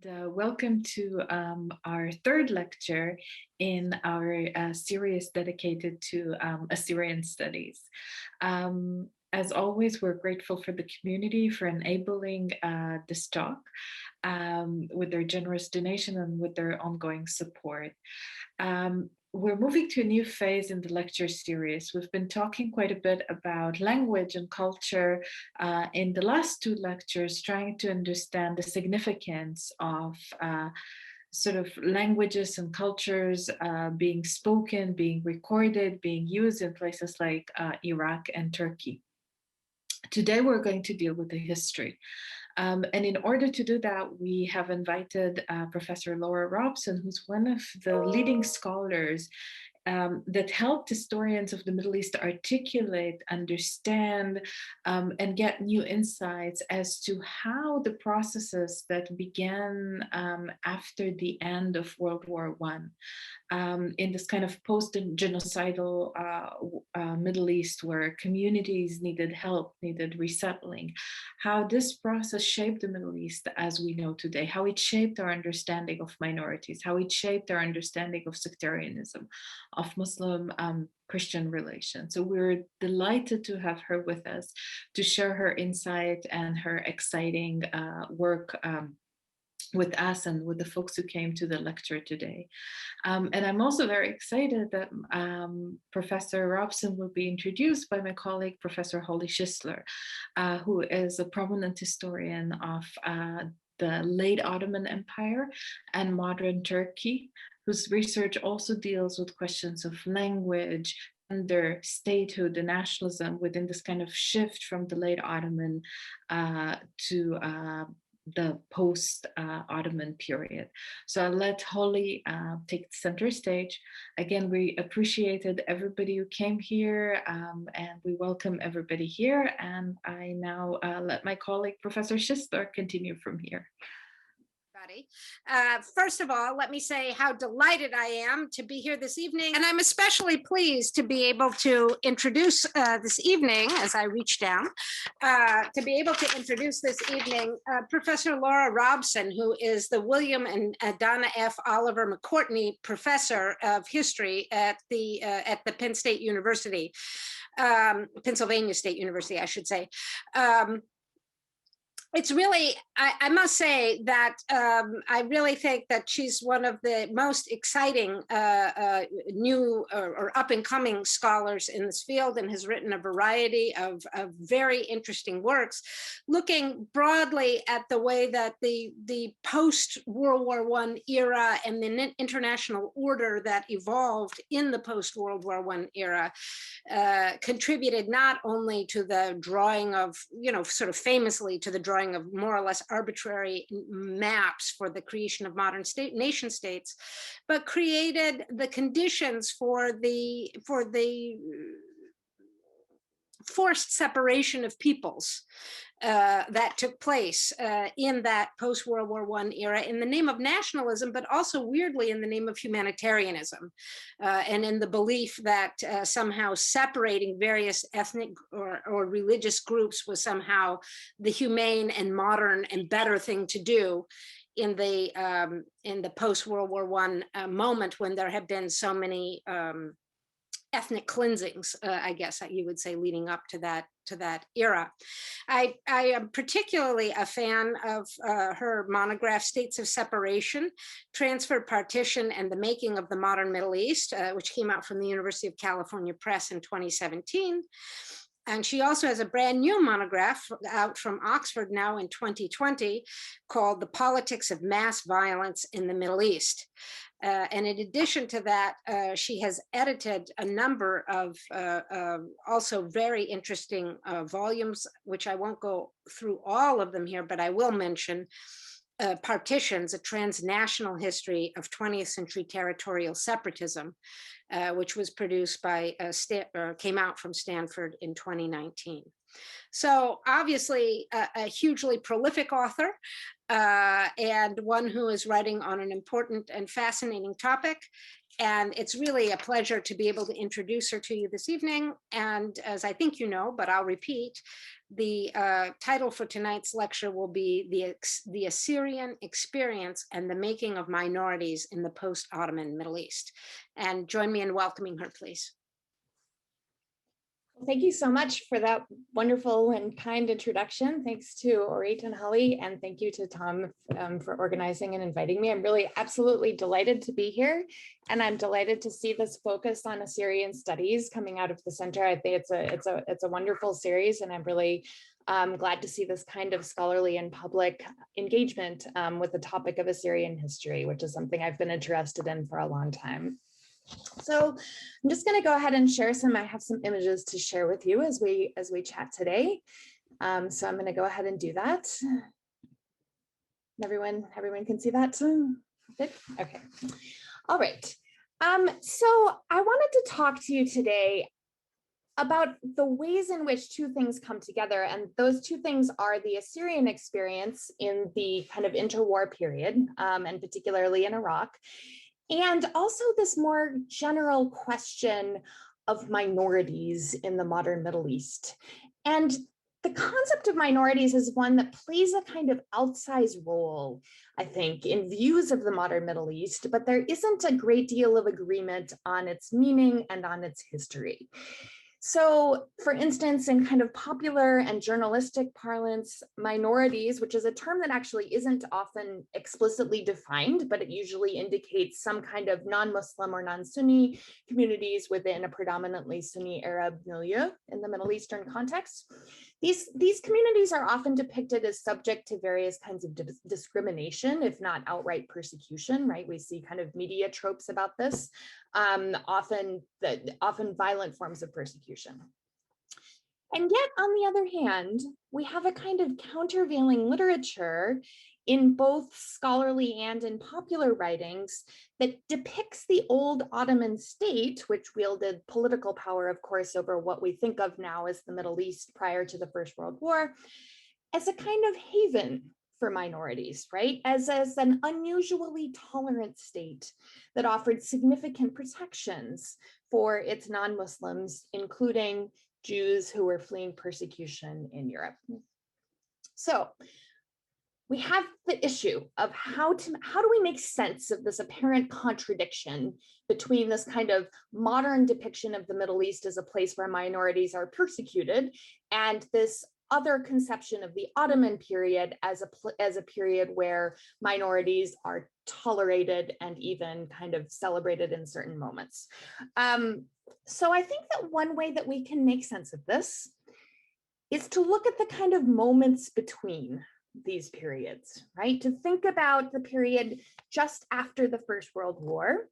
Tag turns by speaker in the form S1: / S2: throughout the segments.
S1: Welcome to our third lecture in our series dedicated to Assyrian studies. As always, we're grateful for the community for enabling this talk with their generous donation and with their ongoing support. We're moving to a new phase in the lecture series. We've been talking quite a bit about language and culture in the last two lectures, trying to understand the significance of sort of languages and cultures being spoken, being recorded, being used in places like Iraq and Turkey. Today, we're going to deal with the history. And in order to do that, we have invited Professor Laura Robson, who's one of the leading scholars that helped historians of the Middle East articulate, understand, and get new insights as to how the processes that began after the end of World War I, in this kind of post-genocidal Middle East where communities needed help, needed resettling, how this process shaped the Middle East as we know today, how it shaped our understanding of minorities, how it shaped our understanding of sectarianism, of Muslim Christian relations. So we're delighted to have her with us to share her insight and her exciting work with us and with the folks who came to the lecture today. And I'm also very excited that Professor Robson will be introduced by my colleague, Professor Holly Schisler, who is a prominent historian of the late Ottoman Empire and modern Turkey, whose research also deals with questions of language, gender, statehood, and nationalism within this kind of shift from the late Ottoman to the post-Ottoman period. So I'll let Holly take the center stage. Again, we appreciated everybody who came here and we welcome everybody here. And I now let my colleague, Professor Schisler, continue from here.
S2: First of all, let me say how delighted I am to be here this evening. And I'm especially pleased to be able to introduce this evening, as I reach down, to be able to introduce this evening Professor Laura Robson, who is the William and Donna F. Oliver McCourtney Professor of History at the Penn State University, Pennsylvania State University, I should say. It's really, I must say that I really think that she's one of the most exciting new or up-and-coming scholars in this field and has written a variety of very interesting works, looking broadly at the way that the post-World War I era and the international order that evolved in the post-World War I era contributed not only to the drawing of, sort of famously to the drawing of more or less arbitrary maps for the creation of modern nation states, but created the conditions for the forced separation of peoples that took place in that post-World War I era in the name of nationalism, but also weirdly in the name of humanitarianism and in the belief that somehow separating various ethnic or religious groups was somehow the humane and modern and better thing to do in the post-World War I moment when there have been so many ethnic cleansings, I guess you would say, leading up to that era. I am particularly a fan of her monograph, States of Separation, Transfer, Partition, and the Making of the Modern Middle East, which came out from the University of California Press in 2017. And she also has a brand new monograph out from Oxford now in 2020 called The Politics of Mass Violence in the Middle East. And in addition to that, she has edited a number of also very interesting volumes, which I won't go through all of them here, but I will mention Partitions, a Transnational History of 20th Century Territorial Separatism, which was produced by, came out from Stanford in 2019. So obviously a hugely prolific author and one who is writing on an important and fascinating topic. And it's really a pleasure to be able to introduce her to you this evening. And as I think you know, but I'll repeat, The title for tonight's lecture will be the Assyrian Experience and the Making of Minorities in the Post-Ottoman Middle East. And join me in welcoming her, please.
S3: Thank you so much for that wonderful and kind introduction. Thanks to Orit and Holly, and thank you to Tom for organizing and inviting me. I'm really absolutely delighted to be here, and I'm delighted to see this focus on Assyrian studies coming out of the center. I think it's a wonderful series, and I'm really glad to see this kind of scholarly and public engagement with the topic of Assyrian history, which is something I've been interested in for a long time. So I'm just going to go ahead and share I have some images to share with you as we chat today. So I'm going to go ahead and do that. Everyone can see that? Good? Okay. All right. So I wanted to talk to you today about the ways in which two things come together. And those two things are the Assyrian experience in the kind of interwar period, and particularly in Iraq, and also this more general question of minorities in the modern Middle East. And the concept of minorities is one that plays a kind of outsized role, I think, in views of the modern Middle East, but there isn't a great deal of agreement on its meaning and on its history. So, for instance, in kind of popular and journalistic parlance, minorities, which is a term that actually isn't often explicitly defined, but it usually indicates some kind of non-Muslim or non-Sunni communities within a predominantly Sunni Arab milieu in the Middle Eastern context. These communities are often depicted as subject to various kinds of discrimination, if not outright persecution, right? We see kind of media tropes about this, often violent forms of persecution. And yet, on the other hand, we have a kind of countervailing literature in both scholarly and in popular writings that depicts the old Ottoman state, which wielded political power, of course, over what we think of now as the Middle East prior to the First World War, as a kind of haven for minorities, right? As an unusually tolerant state that offered significant protections for its non-Muslims, including Jews who were fleeing persecution in Europe. So we have the issue of how do we make sense of this apparent contradiction between this kind of modern depiction of the Middle East as a place where minorities are persecuted and this other conception of the Ottoman period as a period where minorities are tolerated and even kind of celebrated in certain moments. So I think that one way that we can make sense of this is to look at the kind of moments between these periods, right? To think about the period just after the First World War,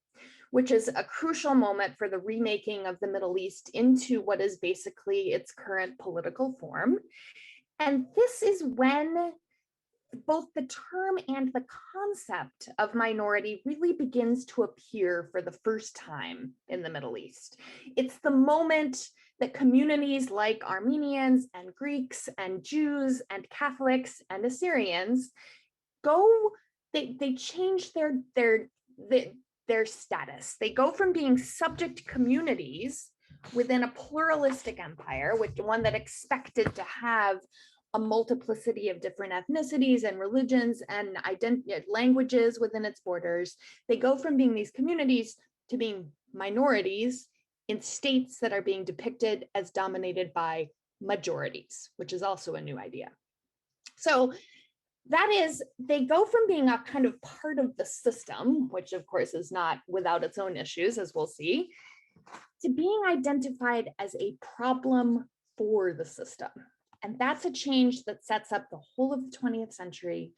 S3: which is a crucial moment for the remaking of the Middle East into what is basically its current political form. And this is when both the term and the concept of minority really begins to appear for the first time in the Middle East. It's the moment that communities like Armenians and Greeks and Jews and Catholics and Assyrians they change their status. They go from being subject communities within a pluralistic empire, one that expected to have a multiplicity of different ethnicities and religions and languages within its borders. They go from being these communities to being minorities in states that are being depicted as dominated by majorities, which is also a new idea. So that is, they go from being a kind of part of the system, which of course is not without its own issues, as we'll see, to being identified as a problem for the system. And that's a change that sets up the whole of the 20th century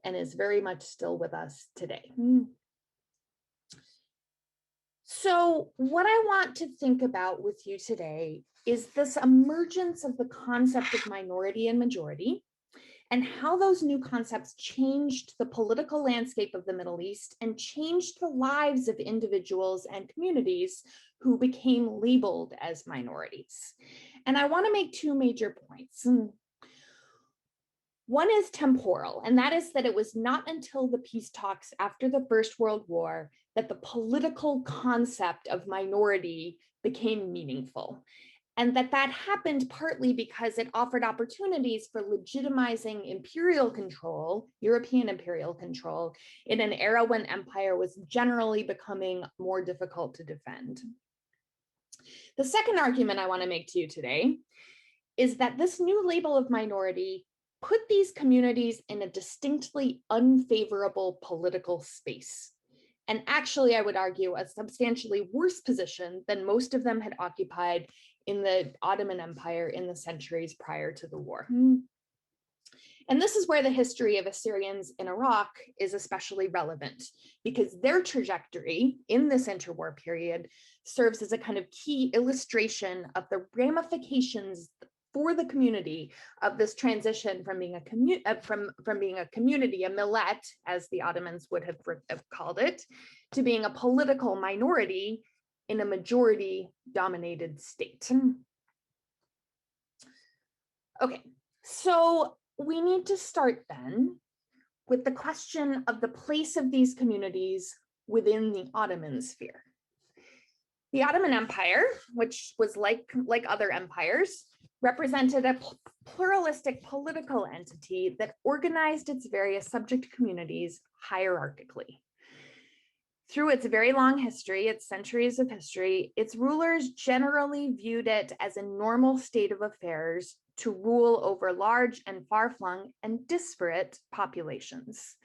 S3: and is very much still with us today. So what I want to think about with you today is this emergence of the concept of minority and majority, and how those new concepts changed the political landscape of the Middle East and changed the lives of individuals and communities who became labeled as minorities. And I want to make two major points. One is temporal, and that is that it was not until the peace talks after the First World War that the political concept of minority became meaningful. And that happened partly because it offered opportunities for legitimizing imperial control, European imperial control, in an era when empire was generally becoming more difficult to defend. The second argument I want to make to you today is that this new label of minority put these communities in a distinctly unfavorable political space. And actually, I would argue, a substantially worse position than most of them had occupied in the Ottoman Empire in the centuries prior to the war. And this is where the history of Assyrians in Iraq is especially relevant, because their trajectory in this interwar period serves as a kind of key illustration of the ramifications for the community of this transition from being a community, a millet, as the Ottomans would have called it, to being a political minority in a majority-dominated state. Okay, so we need to start then with the question of the place of these communities within the Ottoman sphere. The Ottoman Empire, which was like other empires, represented a pluralistic political entity that organized its various subject communities hierarchically. Through its very long history, its centuries of history, its rulers generally viewed it as a normal state of affairs to rule over large and far-flung and disparate populations.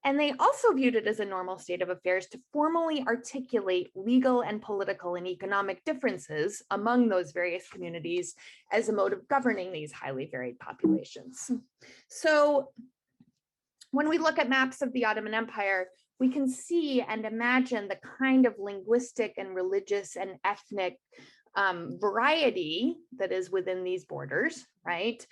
S3: And they also viewed it as a normal state of affairs to formally articulate legal and political and economic differences among those various communities as a mode of governing these highly varied populations. So when we look at maps of the Ottoman Empire, we can see and imagine the kind of linguistic and religious and ethnic variety that is within these borders, right?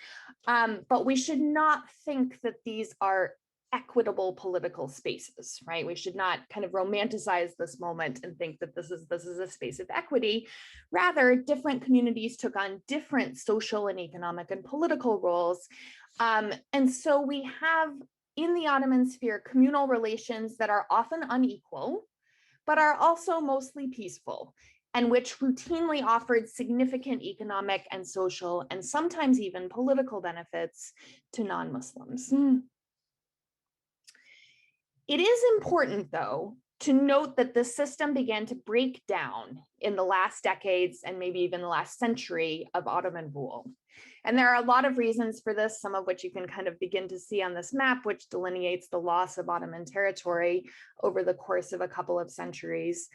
S3: But we should not think that these are equitable political spaces, right? We should not kind of romanticize this moment and think that this is a space of equity. Rather, different communities took on different social and economic and political roles. And so we have in the Ottoman sphere communal relations that are often unequal, but are also mostly peaceful, and which routinely offered significant economic and social and sometimes even political benefits to non-Muslims. It is important, though, to note that the system began to break down in the last decades and maybe even the last century of Ottoman rule. And there are a lot of reasons for this, some of which you can kind of begin to see on this map, which delineates the loss of Ottoman territory over the course of a couple of centuries.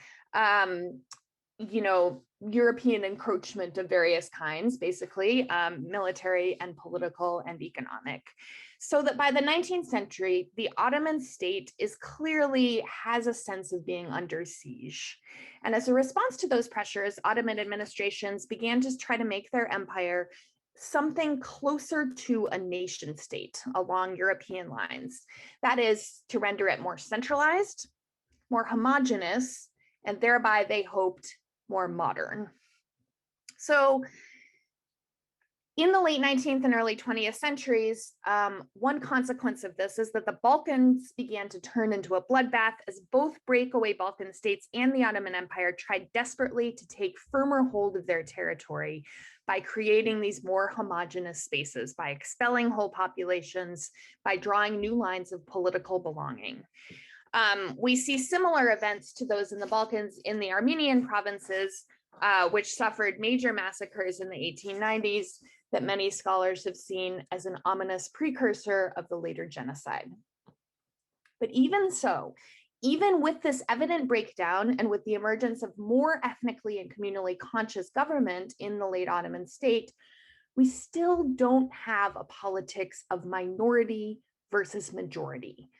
S3: You know, European encroachment of various kinds, basically, military and political and economic. So that by the 19th century, the Ottoman state has a sense of being under siege. And as a response to those pressures, Ottoman administrations began to try to make their empire something closer to a nation state along European lines. That is, to render it more centralized, more homogeneous, and thereby they hoped more modern. So in the late 19th and early 20th centuries, one consequence of this is that the Balkans began to turn into a bloodbath as both breakaway Balkan states and the Ottoman Empire tried desperately to take firmer hold of their territory by creating these more homogeneous spaces, by expelling whole populations, by drawing new lines of political belonging. We see similar events to those in the Balkans in the Armenian provinces, which suffered major massacres in the 1890s that many scholars have seen as an ominous precursor of the later genocide. But even so, even with this evident breakdown and with the emergence of more ethnically and communally conscious government in the late Ottoman state, we still don't have a politics of minority versus majority,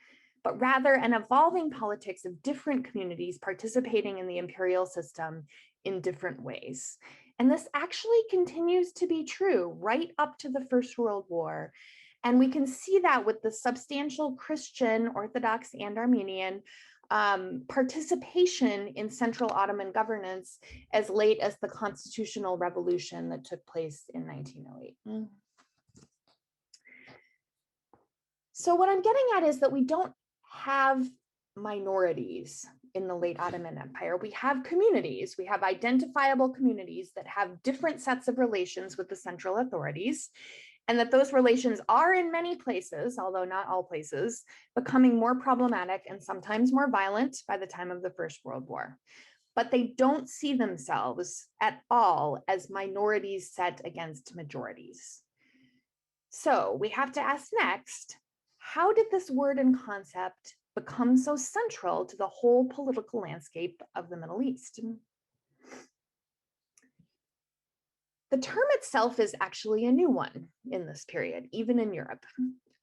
S3: but rather an evolving politics of different communities participating in the imperial system in different ways. And this actually continues to be true right up to the First World War. And we can see that with the substantial Christian, Orthodox, and Armenian participation in Central Ottoman governance as late as the constitutional revolution that took place in 1908. So what I'm getting at is that we don't have minorities in the late Ottoman Empire. We have communities, we have identifiable communities that have different sets of relations with the central authorities, and that those relations are in many places, although not all places, becoming more problematic and sometimes more violent by the time of the First World War. But they don't see themselves at all as minorities set against majorities. So we have to ask next, how did this word and concept become so central to the whole political landscape of the Middle East? The term itself is actually a new one in this period, even in Europe.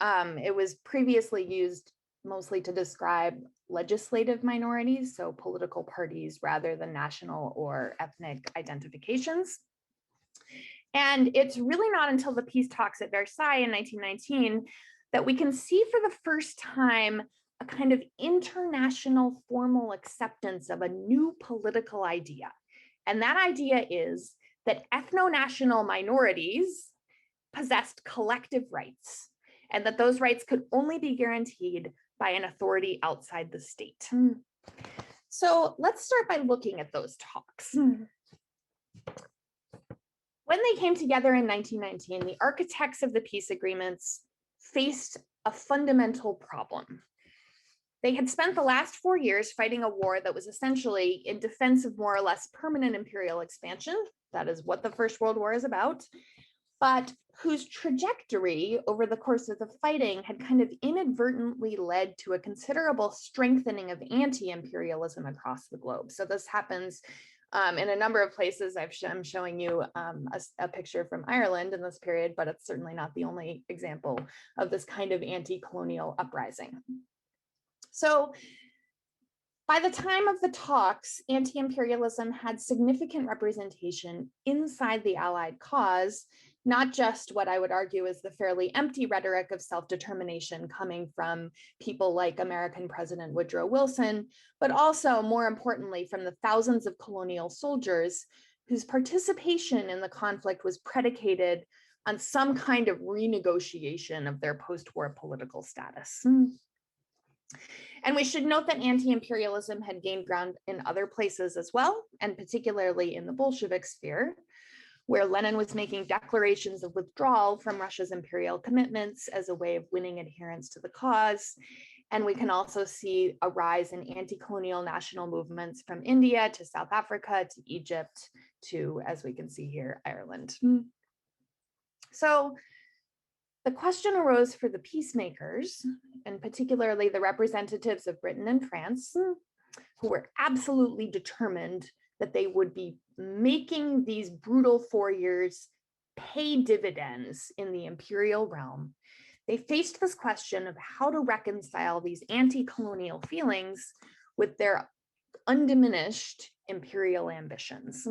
S3: It was previously used mostly to describe legislative minorities, so political parties rather than national or ethnic identifications. And it's really not until the peace talks at Versailles in 1919 that we can see for the first time a kind of international formal acceptance of a new political idea. And that idea is that ethno-national minorities possessed collective rights, and that those rights could only be guaranteed by an authority outside the state. So let's start by looking at those talks. When they came together in 1919, the architects of the peace agreements faced a fundamental problem. They had spent the last 4 years fighting a war that was essentially in defense of more or less permanent imperial expansion. That is what the First World War is about, but whose trajectory over the course of the fighting had kind of inadvertently led to a considerable strengthening of anti-imperialism across the globe. So this happens in a number of places. I'm showing you a picture from Ireland in this period, but it's certainly not the only example of this kind of anti-colonial uprising. So by the time of the talks, anti-imperialism had significant representation inside the Allied cause, not just what I would argue is the fairly empty rhetoric of self-determination coming from people like American President Woodrow Wilson, but also, more importantly, from the thousands of colonial soldiers whose participation in the conflict was predicated on some kind of renegotiation of their post-war political status. And we should note that anti-imperialism had gained ground in other places as well, and particularly in the Bolshevik sphere, where Lenin was making declarations of withdrawal from Russia's imperial commitments as a way of winning adherence to the cause. And we can also see a rise in anti-colonial national movements from India to South Africa to Egypt to, as we can see here, Ireland. So the question arose for the peacemakers, and particularly the representatives of Britain and France, who were absolutely determined that they would be making these brutal 4 years pay dividends in the imperial realm. They faced this question of how to reconcile these anti-colonial feelings with their undiminished imperial ambitions.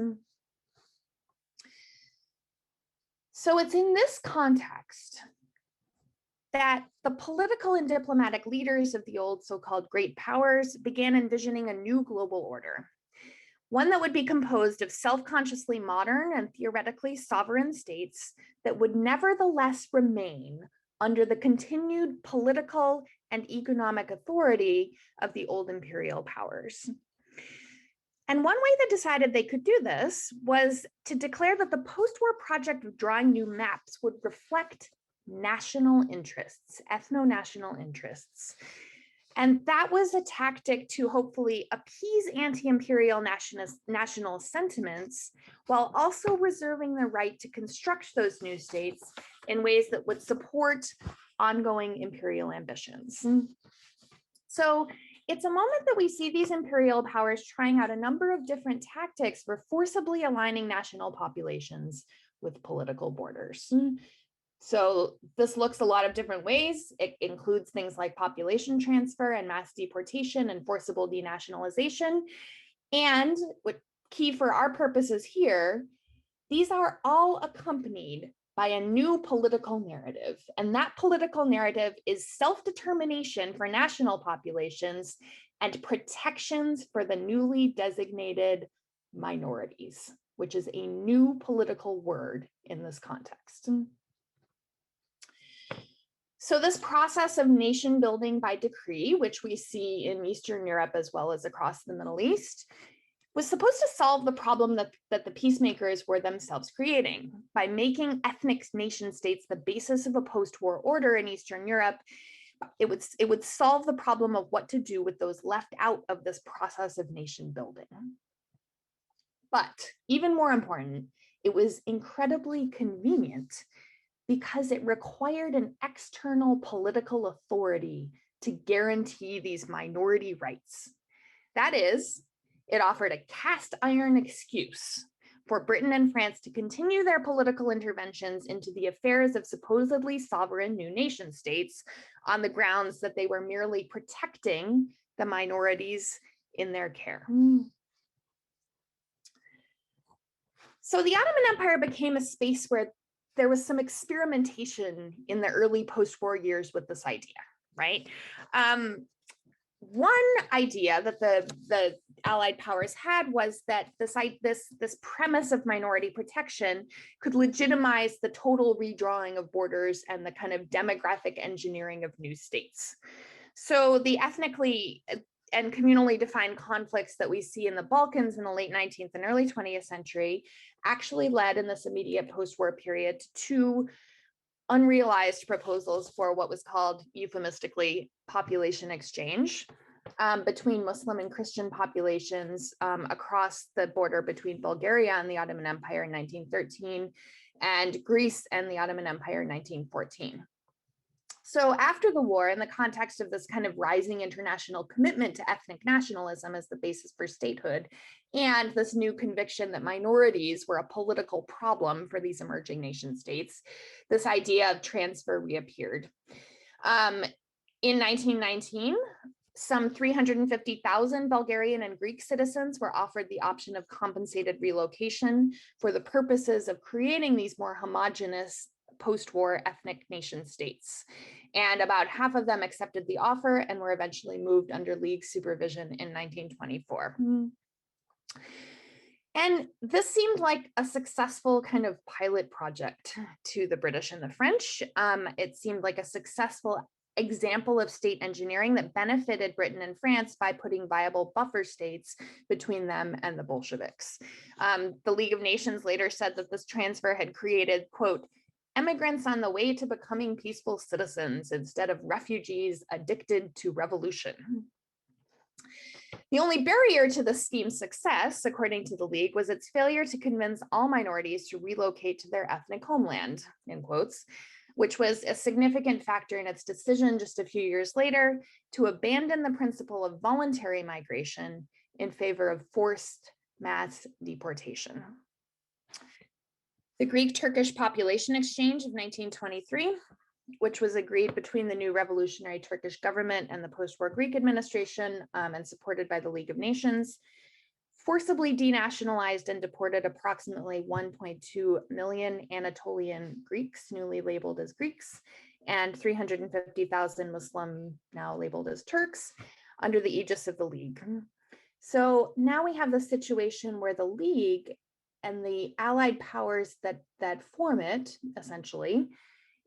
S3: So it's in this context that the political and diplomatic leaders of the old so-called great powers began envisioning a new global order, one that would be composed of self-consciously modern and theoretically sovereign states that would nevertheless remain under the continued political and economic authority of the old imperial powers. And one way they decided they could do this was to declare that the post-war project of drawing new maps would reflect national interests, ethno-national interests. And that was a tactic to hopefully appease anti-imperial national sentiments, while also reserving the right to construct those new states in ways that would support ongoing imperial ambitions. So it's a moment that we see these imperial powers trying out a number of different tactics for forcibly aligning national populations with political borders. So this looks a lot of different ways. It includes things like population transfer and mass deportation and forcible denationalization. And what key for our purposes here, these are all accompanied by a new political narrative. And that political narrative is self-determination for national populations and protections for the newly designated minorities, which is a new political word in this context. So this process of nation building by decree, which we see in Eastern Europe as well as across the Middle East, was supposed to solve the problem that the peacemakers were themselves creating. By making ethnic nation states the basis of a post-war order in Eastern Europe, it would solve the problem of what to do with those left out of this process of nation building. But even more important, it was incredibly convenient because it required an external political authority to guarantee these minority rights. That is, it offered a cast iron excuse for Britain and France to continue their political interventions into the affairs of supposedly sovereign new nation states on the grounds that they were merely protecting the minorities in their care. So the Ottoman Empire became a space where there was some experimentation in the early post-war years with this idea, right? One idea that the Allied powers had was that this premise of minority protection could legitimize the total redrawing of borders and the kind of demographic engineering of new states. So the ethnically and communally defined conflicts that we see in the Balkans in the late 19th and early 20th century actually led in this immediate post-war period to two unrealized proposals for what was called euphemistically population exchange between Muslim and Christian populations across the border between Bulgaria and the Ottoman Empire in 1913 and Greece and the Ottoman Empire in 1914. So after the war, in the context of this kind of rising international commitment to ethnic nationalism as the basis for statehood, and this new conviction that minorities were a political problem for these emerging nation states, this idea of transfer reappeared. In 1919, some 350,000 Bulgarian and Greek citizens were offered the option of compensated relocation for the purposes of creating these more homogeneous post-war ethnic nation states. And about half of them accepted the offer and were eventually moved under League supervision in 1924. And this seemed like a successful kind of pilot project to the British and the French. It seemed like a successful example of state engineering that benefited Britain and France by putting viable buffer states between them and the Bolsheviks. The League of Nations later said that this transfer had created, quote, immigrants on the way to becoming peaceful citizens instead of refugees addicted to revolution. The only barrier to the scheme's success, according to the League, was its failure to convince all minorities to relocate to their ethnic homeland, in quotes, which was a significant factor in its decision just a few years later to abandon the principle of voluntary migration in favor of forced mass deportation. The Greek-Turkish population exchange of 1923, which was agreed between the new revolutionary Turkish government and the post-war Greek administration and supported by the League of Nations, forcibly denationalized and deported approximately 1.2 million Anatolian Greeks, newly labeled as Greeks, and 350,000 Muslim, now labeled as Turks, under the aegis of the League. So now we have the situation where the League and the Allied powers that form it, essentially,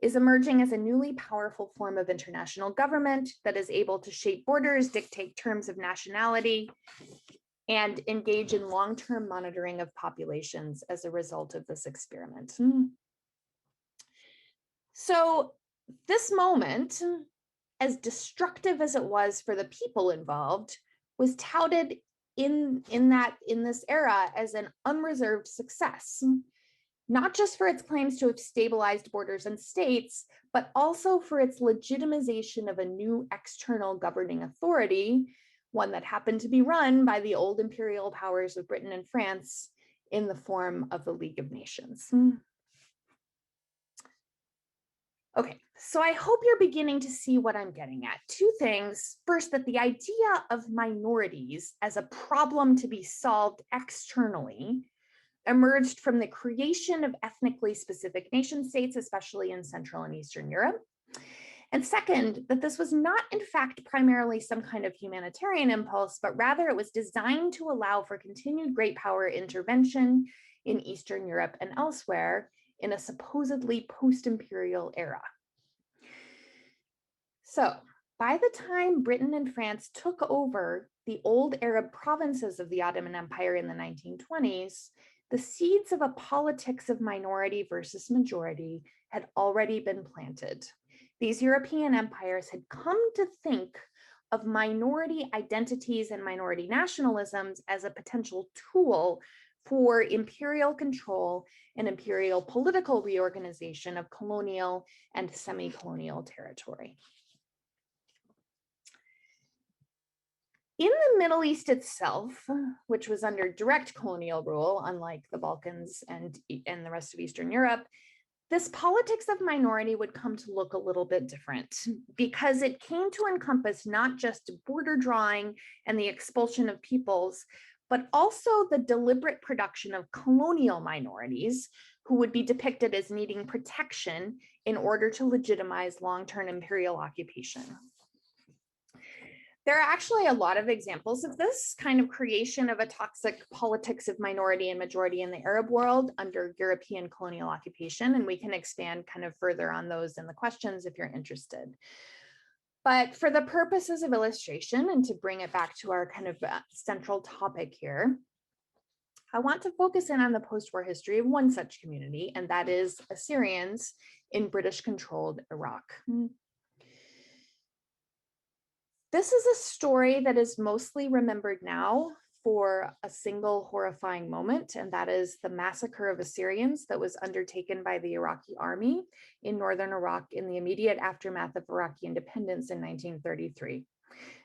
S3: is emerging as a newly powerful form of international government that is able to shape borders, dictate terms of nationality, and engage in long-term monitoring of populations as a result of this experiment. So this moment, as destructive as it was for the people involved, was touted in this era as an unreserved success, not just for its claims to have stabilized borders and states, but also for its legitimization of a new external governing authority, one that happened to be run by the old imperial powers of Britain and France in the form of the League of Nations. Okay, so I hope you're beginning to see what I'm getting at. Two things. First, that the idea of minorities as a problem to be solved externally emerged from the creation of ethnically specific nation states, especially in Central and Eastern Europe. And second, that this was not in fact primarily some kind of humanitarian impulse, but rather it was designed to allow for continued great power intervention in Eastern Europe and elsewhere in a supposedly post-imperial era. So by the time Britain and France took over the old Arab provinces of the Ottoman Empire in the 1920s, the seeds of a politics of minority versus majority had already been planted. These European empires had come to think of minority identities and minority nationalisms as a potential tool for imperial control and imperial political reorganization of colonial and semi-colonial territory. In the Middle East itself, which was under direct colonial rule, unlike the Balkans and the rest of Eastern Europe, this politics of minority would come to look a little bit different because it came to encompass not just border drawing and the expulsion of peoples, but also the deliberate production of colonial minorities who would be depicted as needing protection in order to legitimize long-term imperial occupation. There are actually a lot of examples of this kind of creation of a toxic politics of minority and majority in the Arab world under European colonial occupation, and we can expand kind of further on those in the questions if you're interested. But for the purposes of illustration and to bring it back to our kind of central topic here, I want to focus in on the post-war history of one such community, and that is Assyrians in British-controlled Iraq. This is a story that is mostly remembered now for a single horrifying moment, and that is the massacre of Assyrians that was undertaken by the Iraqi army in northern Iraq in the immediate aftermath of Iraqi independence in 1933.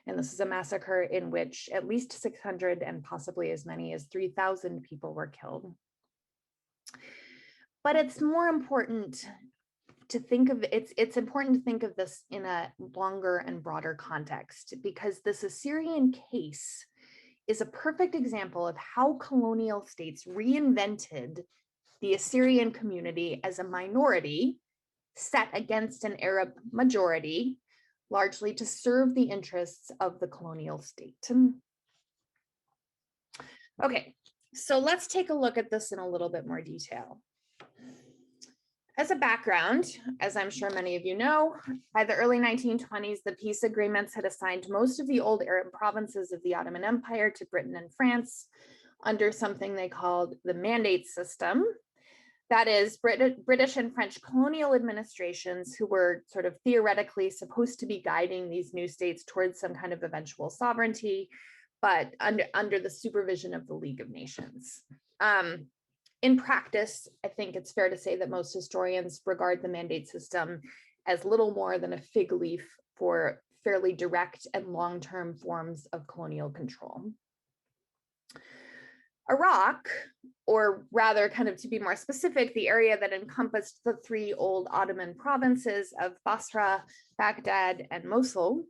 S3: And this is a massacre in which at least 600 and possibly as many as 3,000 people were killed. But it's more important to think of it's important to think of this in a longer and broader context, because this Assyrian case is a perfect example of how colonial states reinvented the Assyrian community as a minority set against an Arab majority, largely to serve the interests of the colonial state. Okay, so let's take a look at this in a little bit more detail. As a background, as I'm sure many of you know, by the early 1920s, the peace agreements had assigned most of the old Arab provinces of the Ottoman Empire to Britain and France under something they called the Mandate System. That is, British and French colonial administrations who were sort of theoretically supposed to be guiding these new states towards some kind of eventual sovereignty, but under the supervision of the League of Nations. In practice, I think it's fair to say that most historians regard the Mandate System as little more than a fig leaf for fairly direct and long-term forms of colonial control. Iraq, or rather, kind of to be more specific, the area that encompassed the three old Ottoman provinces of Basra, Baghdad, and Mosul,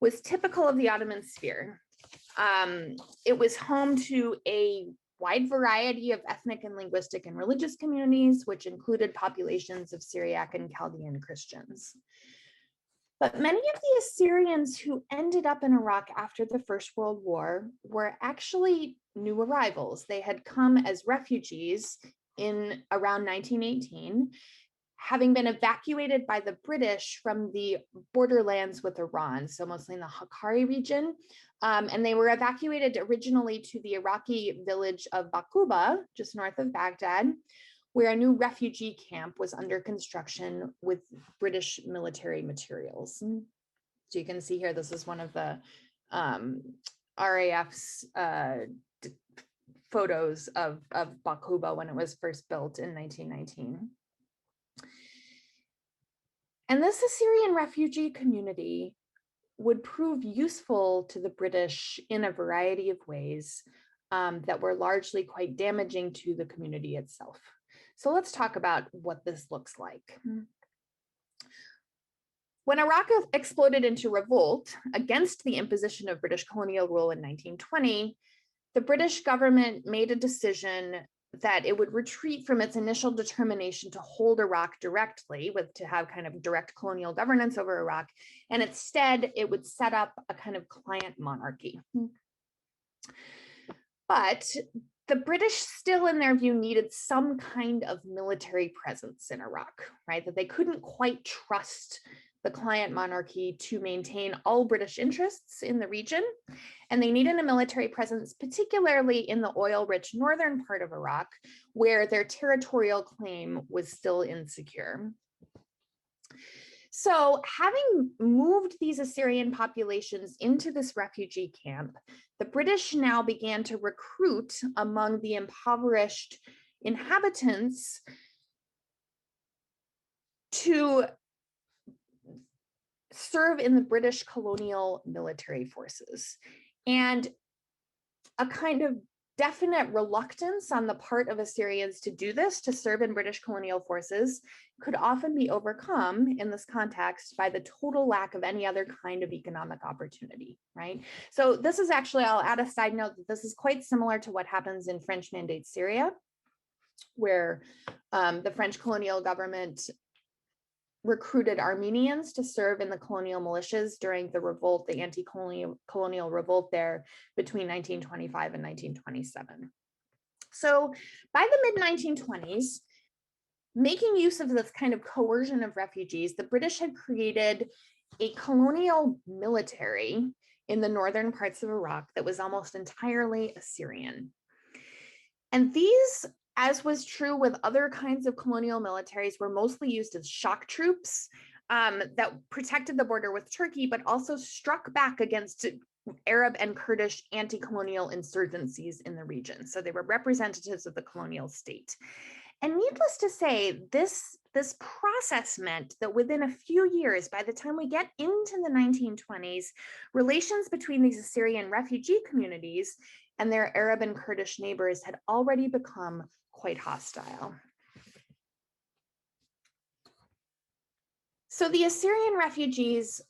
S3: was typical of the Ottoman sphere. It was home to a wide variety of ethnic and linguistic and religious communities, which included populations of Syriac and Chaldean Christians. But many of the Assyrians who ended up in Iraq after the First World War were actually new arrivals. They had come as refugees in around 1918, having been evacuated by the British from the borderlands with Iran, so mostly in the Hakkari region. And they were evacuated originally to the Iraqi village of Baquba, just north of Baghdad, where a new refugee camp was under construction with British military materials. So you can see here, this is one of the RAF's photos of Baquba when it was first built in 1919. And this Assyrian refugee community would prove useful to the British in a variety of ways that were largely quite damaging to the community itself. So let's talk about what this looks like. When Iraq exploded into revolt against the imposition of British colonial rule in 1920, the British government made a decision that it would retreat from its initial determination to hold Iraq directly, to have kind of direct colonial governance over Iraq, and instead it would set up a kind of client monarchy. But the British still, in their view, needed some kind of military presence in Iraq, right? That they couldn't quite trust the client monarchy to maintain all British interests in the region, and they needed a military presence, particularly in the oil-rich northern part of Iraq, where their territorial claim was still insecure. So, having moved these Assyrian populations into this refugee camp, the British now began to recruit among the impoverished inhabitants to serve in the British colonial military forces. And a kind of definite reluctance on the part of Assyrians to do this, to serve in British colonial forces, could often be overcome in this context by the total lack of any other kind of economic opportunity, right? So this is actually, I'll add a side note that this is quite similar to what happens in French Mandate Syria, where the French colonial government recruited Armenians to serve in the colonial militias during the revolt, the anti-colonial revolt there between 1925 and 1927. So by the mid-1920s, making use of this kind of coercion of refugees, the British had created a colonial military in the northern parts of Iraq that was almost entirely Assyrian. And these, as was true with other kinds of colonial militaries, were mostly used as shock troops that protected the border with Turkey, but also struck back against Arab and Kurdish anti-colonial insurgencies in the region. So they were representatives of the colonial state. And needless to say, this process meant that within a few years, by the time we get into the 1920s, relations between these Assyrian refugee communities and their Arab and Kurdish neighbors had already become quite hostile. So the Assyrian refugees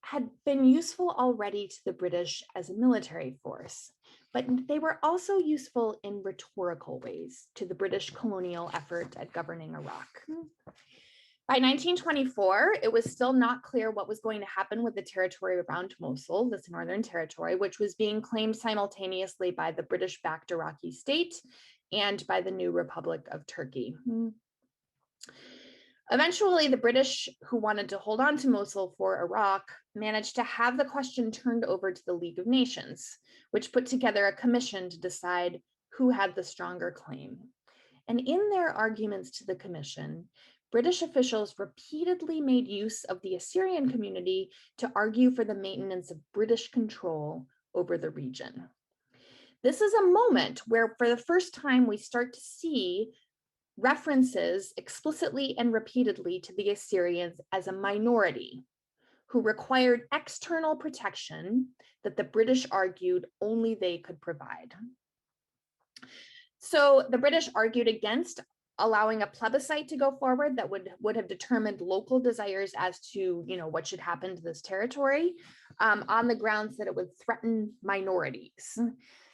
S3: had been useful already to the British as a military force, but they were also useful in rhetorical ways to the British colonial effort at governing Iraq. By 1924, it was still not clear what was going to happen with the territory around Mosul, this northern territory, which was being claimed simultaneously by the British-backed Iraqi state and by the new Republic of Turkey. Eventually, the British, who wanted to hold on to Mosul for Iraq, managed to have the question turned over to the League of Nations, which put together a commission to decide who had the stronger claim. And in their arguments to the commission, British officials repeatedly made use of the Assyrian community to argue for the maintenance of British control over the region. This is a moment where, for the first time, we start to see references explicitly and repeatedly to the Assyrians as a minority who required external protection that the British argued only they could provide. So the British argued against allowing a plebiscite to go forward that would have determined local desires as to, what should happen to this territory, on the grounds that it would threaten minorities.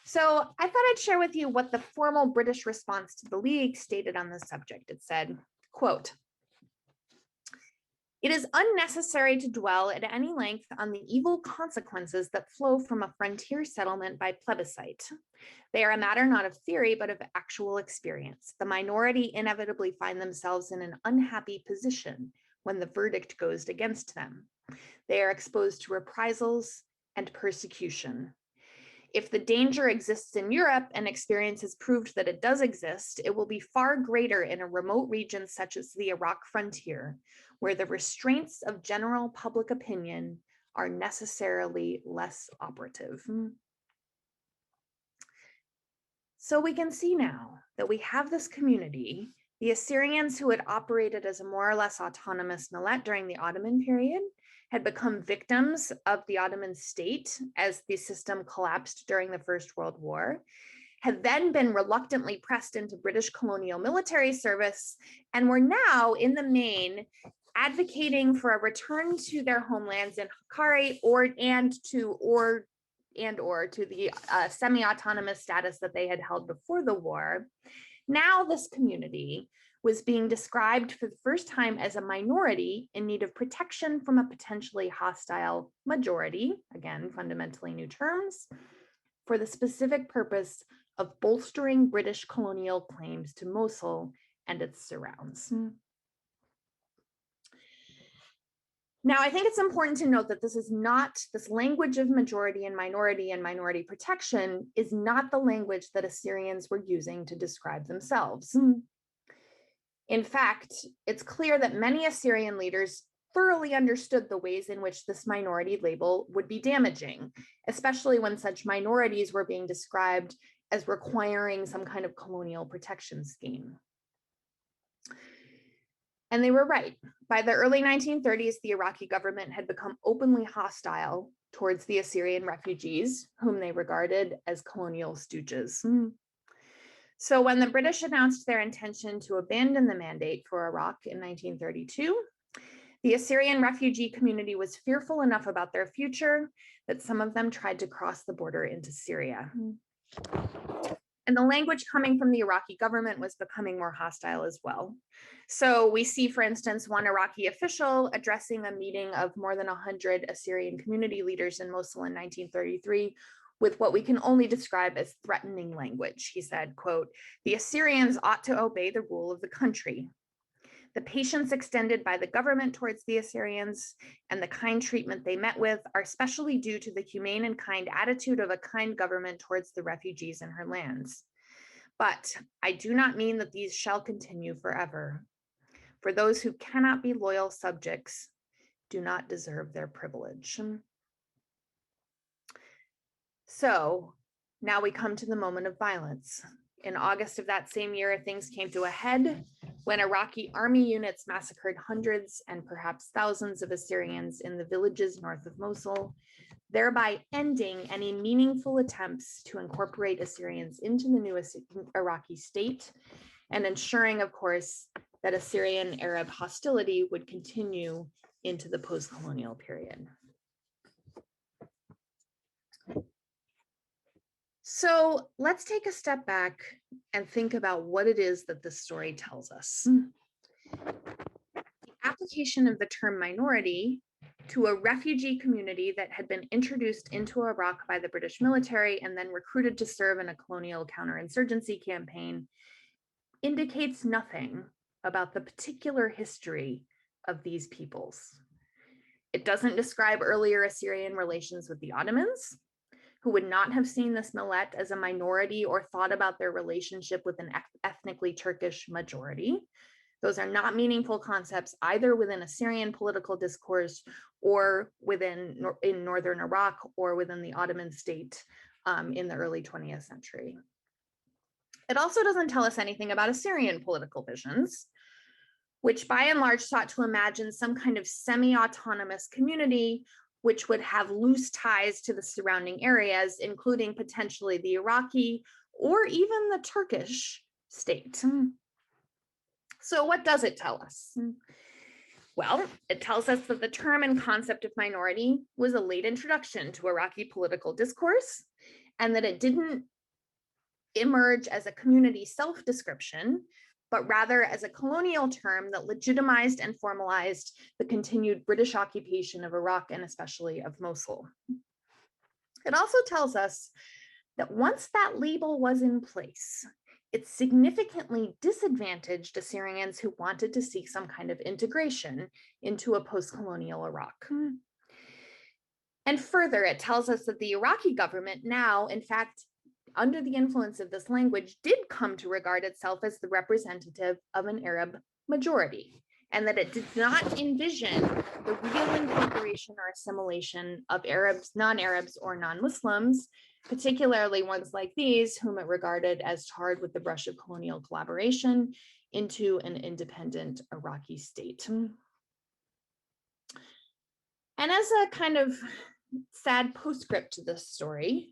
S3: So I thought I'd share with you what the formal British response to the League stated on this subject. It said, quote, "It is unnecessary to dwell at any length on the evil consequences that flow from a frontier settlement by plebiscite. They are a matter not of theory, but of actual experience. The minority inevitably find themselves in an unhappy position when the verdict goes against them. They are exposed to reprisals and persecution. If the danger exists in Europe and experience has proved that it does exist, it will be far greater in a remote region such as the Iraq frontier, where the restraints of general public opinion are necessarily less operative." So we can see now that we have this community, the Assyrians who had operated as a more or less autonomous millet during the Ottoman period, had become victims of the Ottoman state as the system collapsed during the First World War, had then been reluctantly pressed into British colonial military service, and were now, in the main, advocating for a return to their homelands in Hakkari or to the semi-autonomous status that they had held before the war. Now this community was being described for the first time as a minority in need of protection from a potentially hostile majority, again, fundamentally new terms, for the specific purpose of bolstering British colonial claims to Mosul and its surrounds. Now, I think it's important to note that this language of majority and minority protection is not the language that Assyrians were using to describe themselves. In fact, it's clear that many Assyrian leaders thoroughly understood the ways in which this minority label would be damaging, especially when such minorities were being described as requiring some kind of colonial protection scheme. And they were right. By the early 1930s, the Iraqi government had become openly hostile towards the Assyrian refugees, whom they regarded as colonial stooges. So when the British announced their intention to abandon the mandate for Iraq in 1932, the Assyrian refugee community was fearful enough about their future that some of them tried to cross the border into Syria. And the language coming from the Iraqi government was becoming more hostile as well. So we see, for instance, one Iraqi official addressing a meeting of more than 100 Assyrian community leaders in Mosul in 1933 with what we can only describe as threatening language. He said, quote, "The Assyrians ought to obey the rule of the country. The patience extended by the government towards the Assyrians and the kind treatment they met with are especially due to the humane and kind attitude of a kind government towards the refugees in her lands. But I do not mean that these shall continue forever. For those who cannot be loyal subjects do not deserve their privilege." So now we come to the moment of violence. In August of that same year, things came to a head when Iraqi army units massacred hundreds and perhaps thousands of Assyrians in the villages north of Mosul, thereby ending any meaningful attempts to incorporate Assyrians into the new Iraqi state and ensuring, of course, that Assyrian Arab hostility would continue into the post-colonial period. So let's take a step back and think about what it is that this story tells us. The application of the term minority to a refugee community that had been introduced into Iraq by the British military and then recruited to serve in a colonial counterinsurgency campaign indicates nothing about the particular history of these peoples. It doesn't describe earlier Assyrian relations with the Ottomans, who would not have seen this millet as a minority or thought about their relationship with an ethnically Turkish majority. Those are not meaningful concepts either within Assyrian political discourse or in northern Iraq or within the Ottoman state in the early 20th century. It also doesn't tell us anything about Assyrian political visions, which by and large sought to imagine some kind of semi-autonomous community which would have loose ties to the surrounding areas, including potentially the Iraqi or even the Turkish state. So what does it tell us? Well, it tells us that the term and concept of minority was a late introduction to Iraqi political discourse, and that it didn't emerge as a community self-description, but rather as a colonial term that legitimized and formalized the continued British occupation of Iraq and especially of Mosul. It also tells us that once that label was in place, it significantly disadvantaged Assyrians who wanted to seek some kind of integration into a post-colonial Iraq. And further, it tells us that the Iraqi government now, in fact, under the influence of this language, did come to regard itself as the representative of an Arab majority, and that it did not envision the real incorporation or assimilation of Arabs, non-Arabs, or non-Muslims, particularly ones like these, whom it regarded as tarred with the brush of colonial collaboration, into an independent Iraqi state. And as a kind of sad postscript to this story,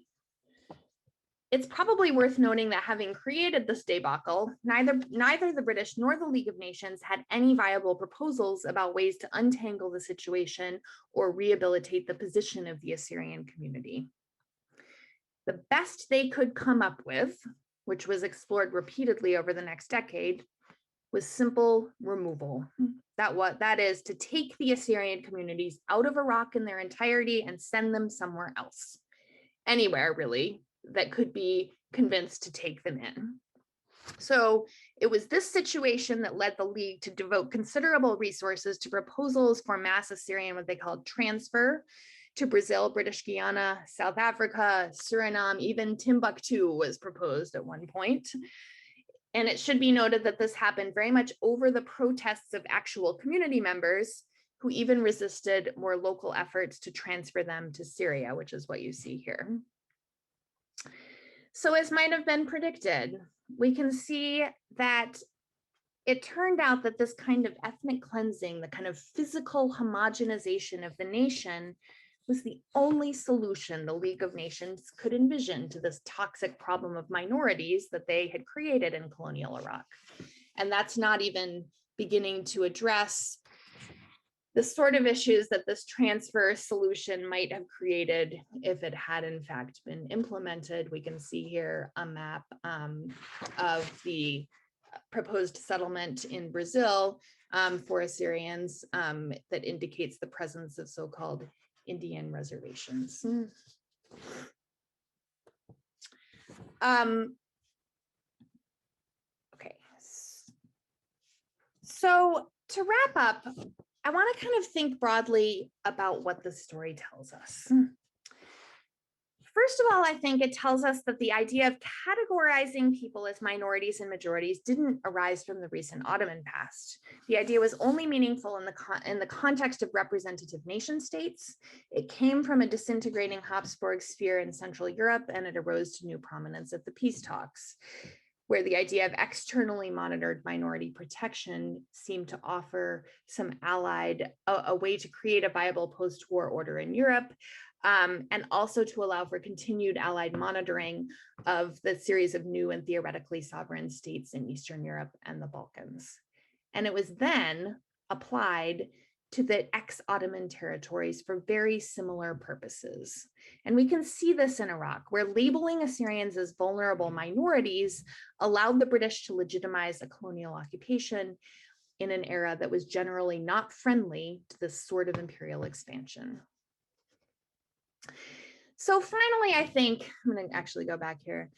S3: it's probably worth noting that having created this debacle, neither the British nor the League of Nations had any viable proposals about ways to untangle the situation or rehabilitate the position of the Assyrian community. The best they could come up with, which was explored repeatedly over the next decade, was simple removal. That is to take the Assyrian communities out of Iraq in their entirety and send them somewhere else, anywhere really, that could be convinced to take them in. So it was this situation that led the League to devote considerable resources to proposals for mass Assyrian, what they called transfer, to Brazil, British Guiana, South Africa, Suriname, even Timbuktu was proposed at one point. And it should be noted that this happened very much over the protests of actual community members who even resisted more local efforts to transfer them to Syria, which is what you see here. So as might have been predicted, we can see that it turned out that this kind of ethnic cleansing, the kind of physical homogenization of the nation, was the only solution the League of Nations could envision to this toxic problem of minorities that they had created in colonial Iraq. And that's not even beginning to address the sort of issues that this transfer solution might have created if it had in fact been implemented. We can see here a map of the proposed settlement in Brazil for Assyrians that indicates the presence of so-called Indian reservations. Okay, so to wrap up, I want to kind of think broadly about what the story tells us. First of all, I think it tells us that the idea of categorizing people as minorities and majorities didn't arise from the recent Ottoman past. The idea was only meaningful in the context of representative nation states. It came from a disintegrating Habsburg sphere in Central Europe, and it arose to new prominence at the peace talks, where the idea of externally monitored minority protection seemed to offer some a way to create a viable post-war order in Europe, and also to allow for continued allied monitoring of the series of new and theoretically sovereign states in Eastern Europe and the Balkans. And it was then applied to the ex-Ottoman territories for very similar purposes. And we can see this in Iraq, where labeling Assyrians as vulnerable minorities allowed the British to legitimize a colonial occupation in an era that was generally not friendly to this sort of imperial expansion. So finally, I think, I'm going to actually go back here.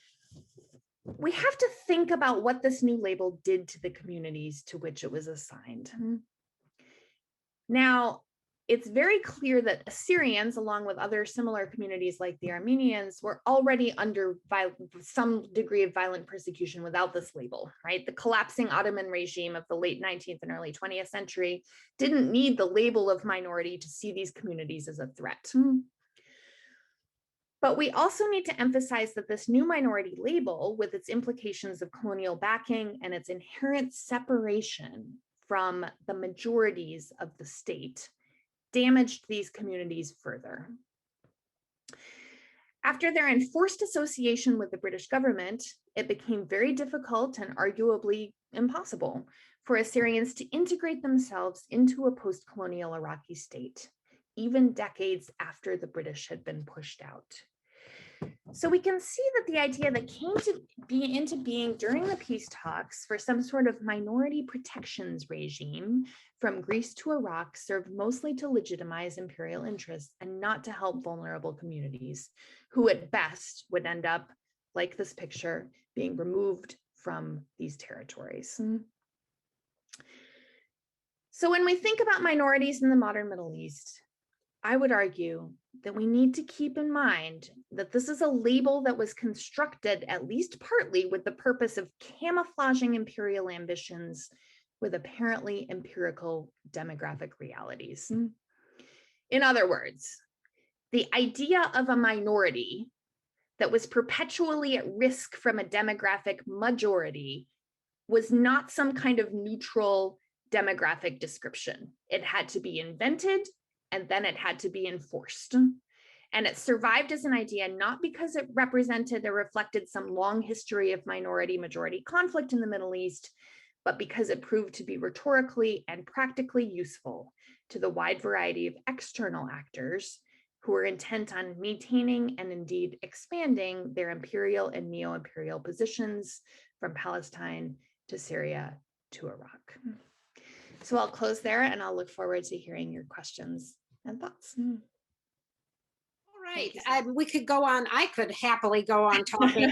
S3: We have to think about what this new label did to the communities to which it was assigned. Now, it's very clear that Assyrians, along with other similar communities like the Armenians, were already under some degree of violent persecution without this label, right? The collapsing Ottoman regime of the late 19th and early 20th century didn't need the label of minority to see these communities as a threat. But we also need to emphasize that this new minority label, with its implications of colonial backing and its inherent separation from the majorities of the state, damaged these communities further. After their enforced association with the British government, it became very difficult and arguably impossible for Assyrians to integrate themselves into a post-colonial Iraqi state, even decades after the British had been pushed out. So we can see that the idea that came to be into being during the peace talks for some sort of minority protections regime from Greece to Iraq served mostly to legitimize imperial interests and not to help vulnerable communities who at best would end up, like this picture, being removed from these territories. So when we think about minorities in the modern Middle East, I would argue that we need to keep in mind that this is a label that was constructed, at least partly, with the purpose of camouflaging imperial ambitions with apparently empirical demographic realities. In other words, the idea of a minority that was perpetually at risk from a demographic majority was not some kind of neutral demographic description. It had to be invented, and then it had to be enforced. And it survived as an idea, not because it represented or reflected some long history of minority-majority conflict in the Middle East, but because it proved to be rhetorically and practically useful to the wide variety of external actors who were intent on maintaining and indeed expanding their imperial and neo-imperial positions from Palestine to Syria to Iraq. So I'll close there and I'll look forward to hearing your questions and thoughts.
S2: All Right.
S3: you so much.
S2: We could go on. I could happily go on talking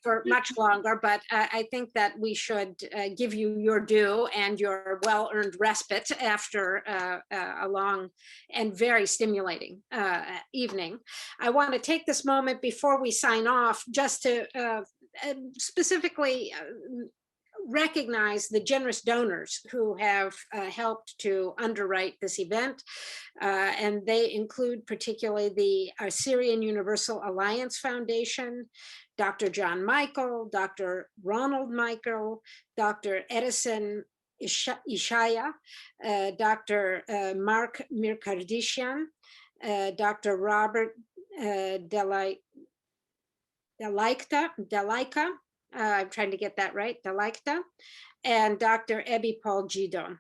S2: for much longer, but I think that we should give you your due and your well-earned respite after a long and very stimulating evening. I want to take this moment before we sign off just to specifically recognize the generous donors who have helped to underwrite this event. And they include particularly the Syrian Universal Alliance Foundation, Dr. John Michael, Dr. Ronald Michael, Dr. Edison Ishaya, Dr. Mark Mirkardishian, Dr. Robert Delaika, I'm trying to get that right, Delaika, and Dr. Ebi Paul Gidon,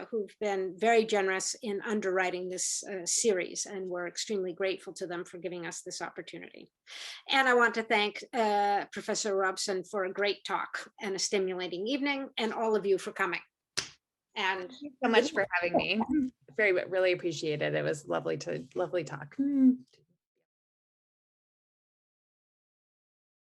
S2: who've been very generous in underwriting this series, and we're extremely grateful to them for giving us this opportunity. And I want to thank Professor Robson for a great talk and a stimulating evening, and all of you for coming. And
S3: Thank you so much for having me. Really appreciate it. It was lovely talk.